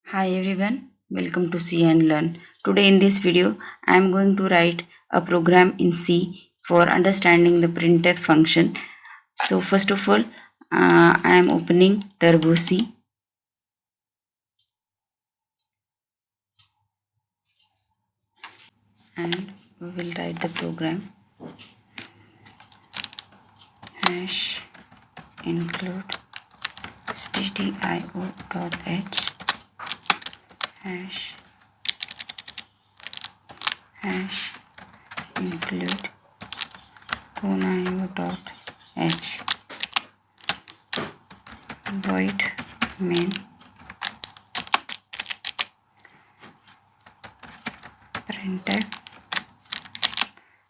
Hi everyone, welcome to See and Learn. Today in this video, I am going to write a program in C for understanding the printf function. So first of all, I am opening Turbo C and we will write the program hash include stdio.h hash hash include phonio.h void main printf.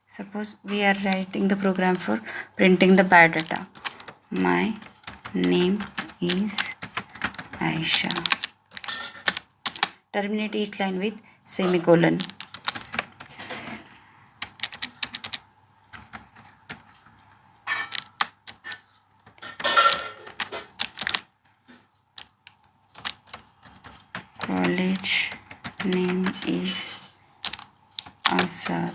Suppose we are writing the program for printing the biodata. My name is Ayesha. Terminate each line with semicolon. College name is Azad.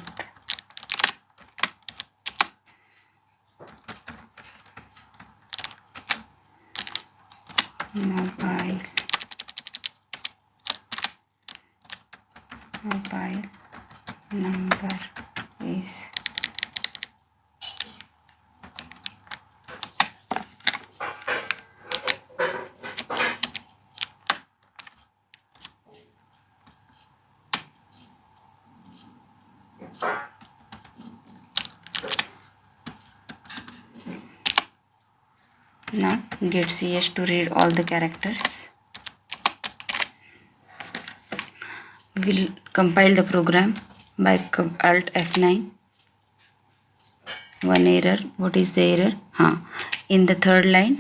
Mobile number is now get ch to read all the characters. We will compile the program by Alt F9. One error. What is the error? In the third line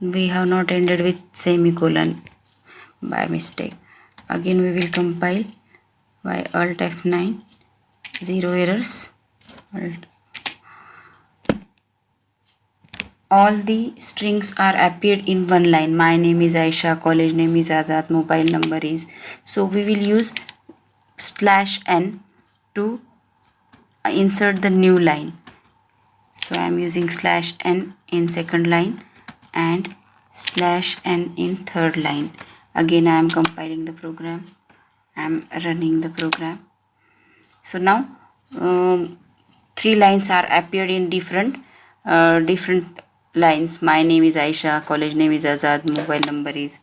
we have not ended with semicolon by mistake. Again we will compile by Alt F9. Zero errors. All the strings are appeared in one line. My name is Aisha, college name is Azad, mobile number is. So we will use /n to insert the new line. So I am using /n in second line and /n in third line. Again I am compiling the program. I am running the program. So now three lines are appeared in different lines. My name is Aisha, college name is Azad, mobile number is.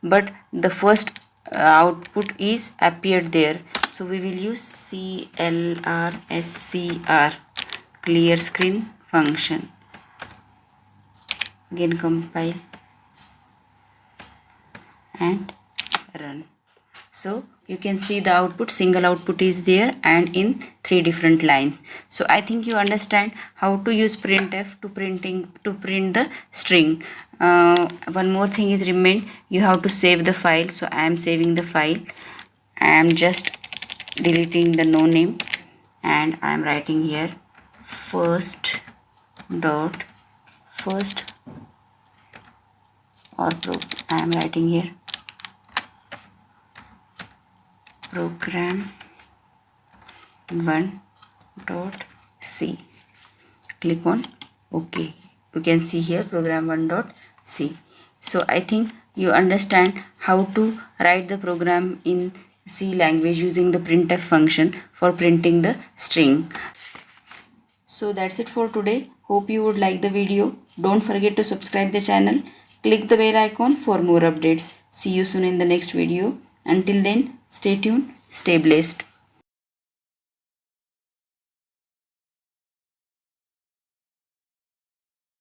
But the first output is appeared there. So we will use clrscr clear screen function. Again compile and run. So you can see the output, single output is there and in three different lines. So I think you understand how to use printf to print the string. One more thing is remain, you have to save the file. So I am saving the file. I am just deleting the no name and I am writing here first or I am writing here program 1.c. click on OK. You can see here program 1.c. So I think you understand how to write the program in C language using the printf function for printing the string. So that's it for today. Hope you would like the video. Don't forget to subscribe the channel. Click the bell icon for more updates. See you soon in the next video. Until then, stay tuned, stay blessed.